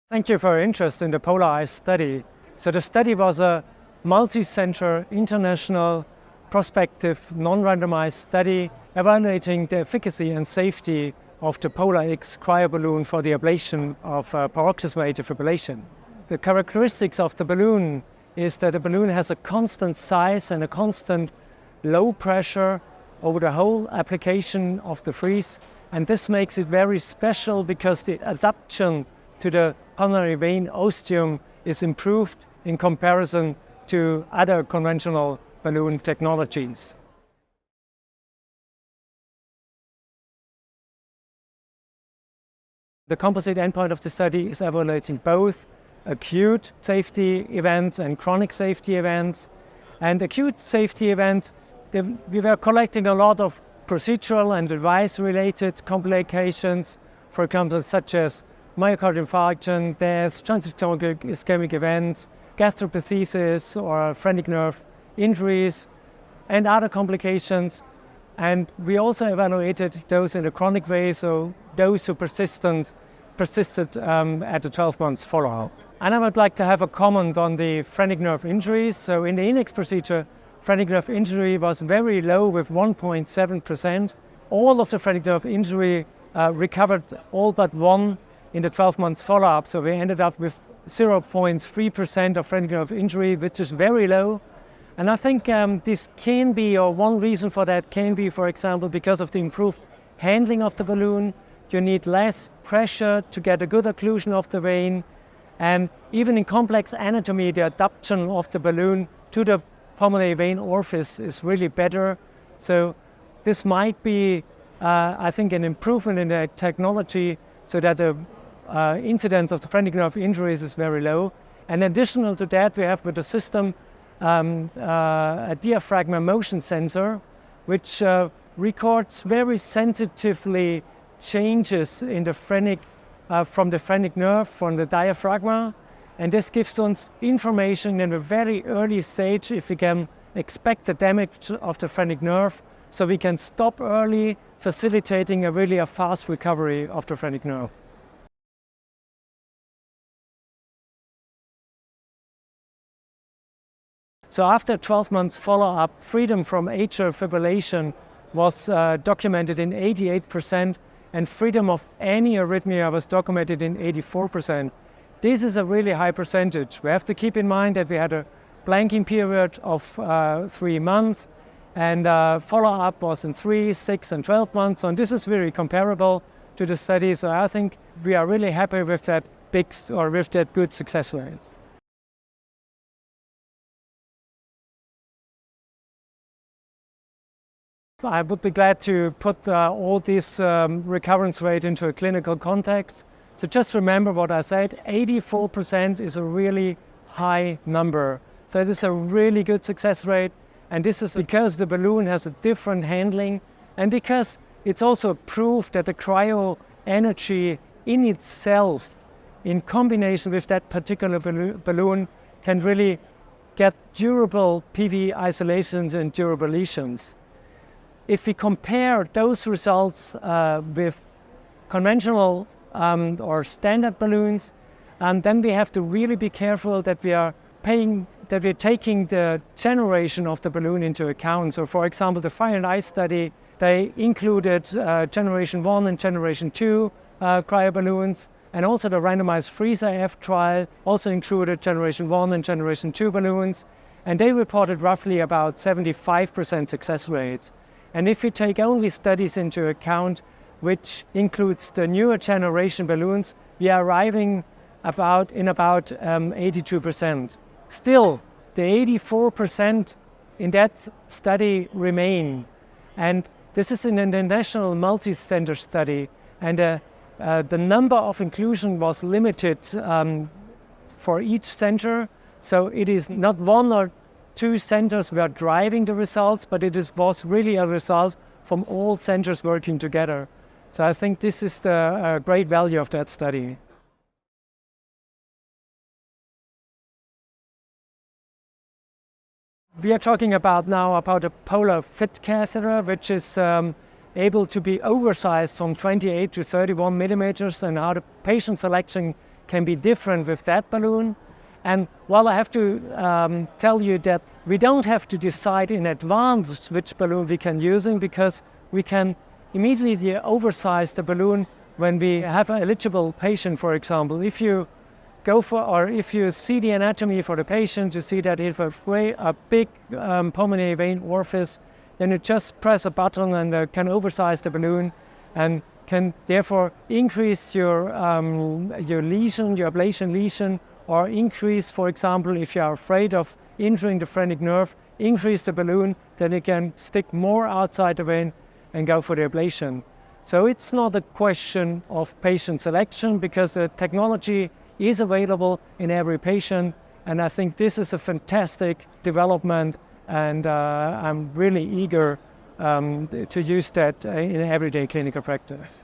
Thank you for your interest in the POLARICE study. So the study was a multicentre, international, prospective, non-randomized study evaluating the efficacy and safety of the POLARx cryoballoon for the ablation of paroxysmal atrial fibrillation. The characteristics of the balloon is that the balloon has a constant size and a constant low pressure over the whole application of the freeze, and this makes it very special because the adaptation to the pulmonary vein ostium is improved in comparison to other conventional balloon technologies. The composite endpoint of the study is evaluating both acute safety events and chronic safety events. And acute safety events, we were collecting a lot of procedural and device-related complications, for example, such as myocardial infarction, death, transient ischemic events, gastroparesis or phrenic nerve injuries, and other complications. And we also evaluated those in a chronic way, so those who persisted at the 12 months follow-up. And I would like to have a comment on the phrenic nerve injuries. So in the INEX procedure, phrenic nerve injury was very low with 1.7%. All of the phrenic nerve injury recovered all but one in the 12 months follow-up. So we ended up with 0.3% of phrenic nerve injury, which is very low. And I think this can be, or one reason for that can be, for example, because of the improved handling of the balloon. You need less pressure to get a good occlusion of the vein. And even in complex anatomy, the adaptation of the balloon to the pulmonary vein orifice is really better. So this might be, I think, an improvement in the technology so that the incidence of the phrenic nerve injuries is very low. And additional to that, we have with the system a diaphragm motion sensor, which records very sensitively changes in the phrenic, from the phrenic nerve, from the diaphragm. And this gives us information in a very early stage if we can expect the damage of the phrenic nerve, so we can stop early, facilitating a fast recovery of the phrenic nerve. So after 12 months follow-up, freedom from atrial fibrillation was documented in 88%, and freedom of any arrhythmia was documented in 84%. This is a really high percentage. We have to keep in mind that we had a blanking period of 3 months, and follow-up was in 3, 6, and 12 months. And this is very comparable to the study. So I think we are really happy with that good success rates. I would be glad to put all this recurrence rate into a clinical context. So just remember what I said, 84% is a really high number. So it is a really good success rate. And this is because the balloon has a different handling, and because it's also proof that the cryo energy in itself, in combination with that particular balloon, can really get durable PV isolations and durable lesions. If we compare those results with conventional or standard balloons, then we have to really be careful that we're taking the generation of the balloon into account. So for example, the Fire and Ice study, they included generation 1 and generation 2 cryoballoons, and also the randomized freeze-IF trial also included generation 1 and generation 2 balloons, and they reported roughly about 75% success rates. And if we take only studies into account, which includes the newer generation balloons, we are arriving about 82%. Still, the 84% in that study remain. And this is an international multicentre study, and the number of inclusion was limited for each centre. So it is not one or two centers were driving the results, but was really a result from all centers working together. So I think this is the great value of that study. We are talking now about a polar fit catheter, which is able to be oversized from 28 to 31 millimeters, and how the patient selection can be different with that balloon. And while I have to tell you that we don't have to decide in advance which balloon we can use, because we can immediately oversize the balloon when we have an eligible patient, for example. If you if you see the anatomy for the patient, you see that he has a big pulmonary vein orifice, then you just press a button and can oversize the balloon and can therefore increase your lesion, your ablation lesion, or increase, for example, if you are afraid of injuring the phrenic nerve, increase the balloon, then you can stick more outside the vein and go for the ablation. So it's not a question of patient selection, because the technology is available in every patient, and I think this is a fantastic development, and I'm really eager to use that in everyday clinical practice.